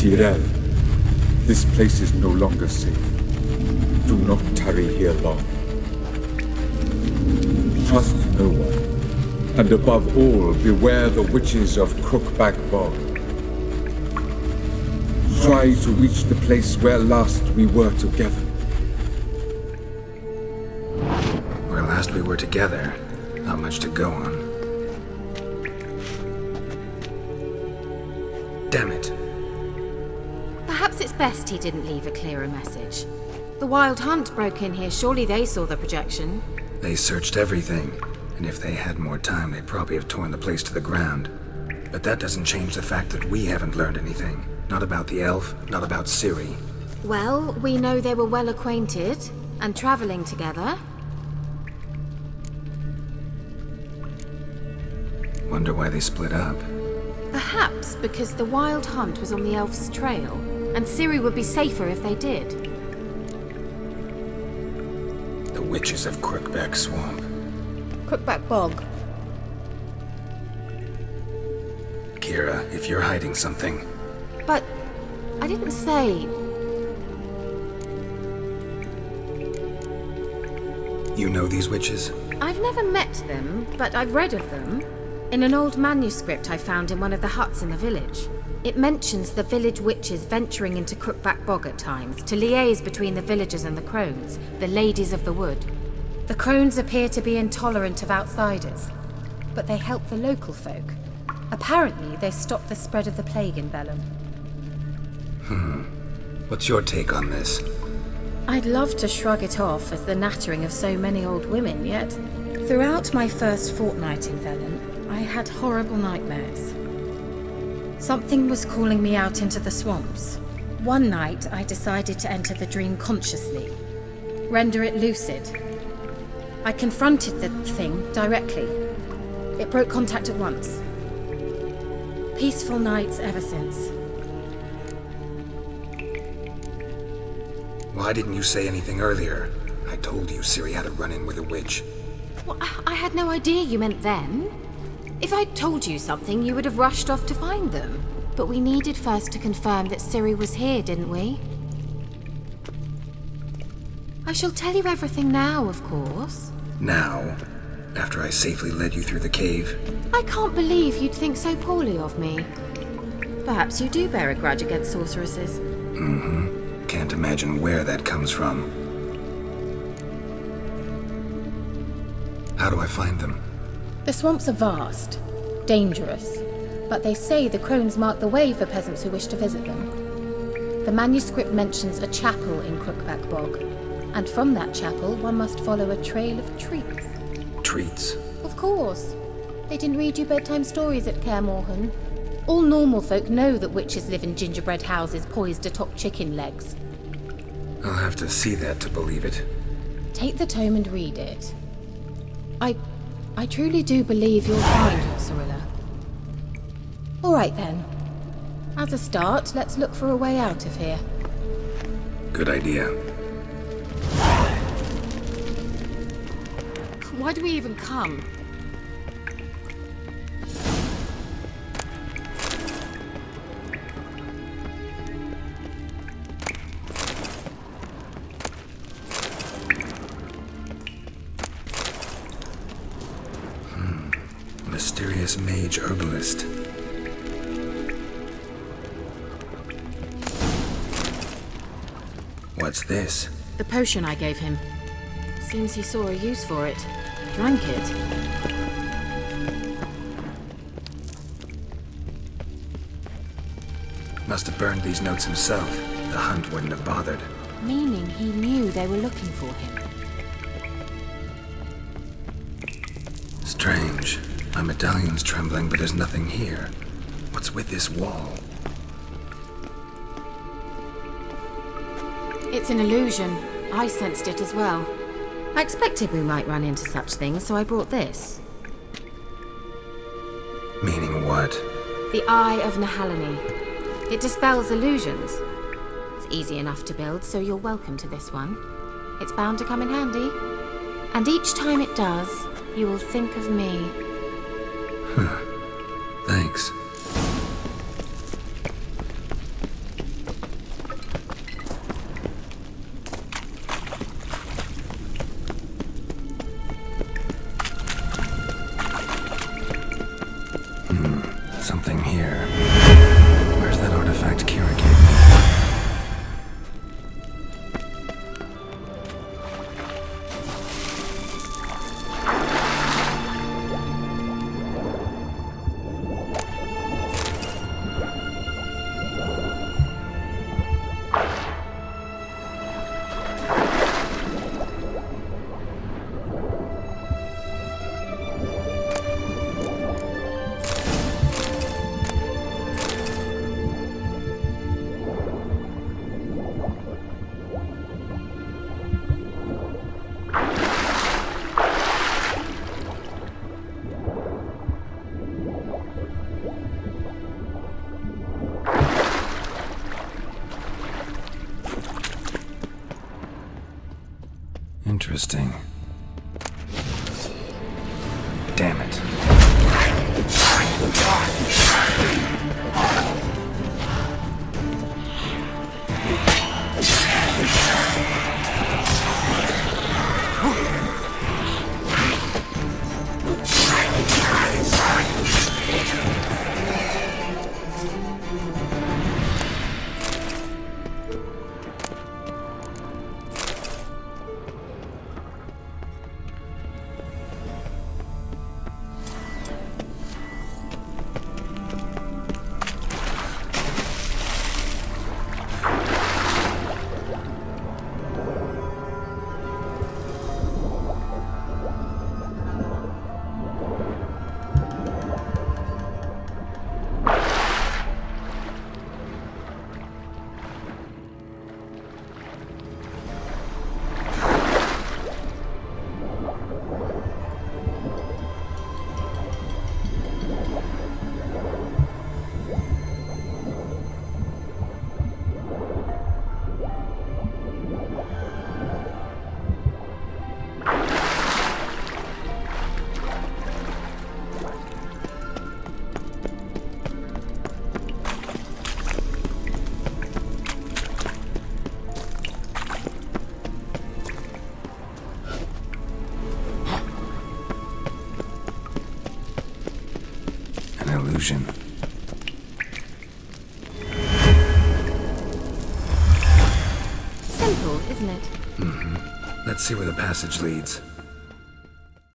Tyrell, this place is no longer safe. Do not tarry here long. Trust no one, and above all, beware the witches of Crookback Bog. Try to reach the place where last we were together. Where last we were together, not much to go on. Damn it. Perhaps it's best he didn't leave a clearer message. The Wild Hunt broke in here, surely they saw the projection. They searched everything, and if they had more time, they'd probably have torn the place to the ground. But that doesn't change the fact that we haven't learned anything. Not about the elf, not about Ciri. Well, we know they were well acquainted, and traveling together. Wonder why they split up. Perhaps because the Wild Hunt was on the elf's trail, and Ciri would be safer if they did. The witches of Crookback Swamp. Crookback Bog. Kira, if you're hiding something... But I didn't say... You know these witches? I've never met them, but I've read of them. In an old manuscript I found in one of the huts in the village. It mentions the village witches venturing into Crookback Bog at times to liaise between the villagers and the crones, the ladies of the wood. The crones appear to be intolerant of outsiders, but they help the local folk. Apparently, they stopped the spread of the plague in Bellum. What's your take on this? I'd love to shrug it off as the nattering of so many old women, yet throughout my first fortnight in Velen, I had horrible nightmares. Something was calling me out into the swamps. One night, I decided to enter the dream consciously, render it lucid. I confronted the thing directly. It broke contact at once. Peaceful nights ever since. Why didn't you say anything earlier? I told you Ciri had a run-in with a witch. Well, I had no idea you meant then. If I'd told you something, you would have rushed off to find them. But we needed first to confirm that Ciri was here, didn't we? I shall tell you everything now, of course. Now? After I safely led you through the cave? I can't believe you'd think so poorly of me. Perhaps you do bear a grudge against sorceresses. Can't imagine where that comes from. How do I find them? The swamps are vast, dangerous, but they say the crones mark the way for peasants who wish to visit them. The manuscript mentions a chapel in Crookback Bog, and from that chapel one must follow a trail of treats. Treats? Of course. They didn't read you bedtime stories at Kaer Morhen. All normal folk know that witches live in gingerbread houses poised atop chicken legs. I'll have to see that to believe it. Take the tome and read it. I truly do believe you'll find her, Cirilla. All right then. As a start, let's look for a way out of here. Good idea. Why do we even come? Mysterious mage herbalist. What's this? The potion I gave him. Seems he saw a use for it. Drank it. Must have burned these notes himself. The hunt wouldn't have bothered. Meaning he knew they were looking for him. Strange. My medallion's trembling, but there's nothing here. What's with this wall? It's an illusion. I sensed it as well. I expected we might run into such things, so I brought this. Meaning what? The Eye of Nehaleni. It dispels illusions. It's easy enough to build, so you're welcome to this one. It's bound to come in handy. And each time it does, you will think of me. Thanks. Something here. Where's that artifact Kira gave me? Interesting. Damn it. Illusion. Simple, isn't it? Let's see where the passage leads.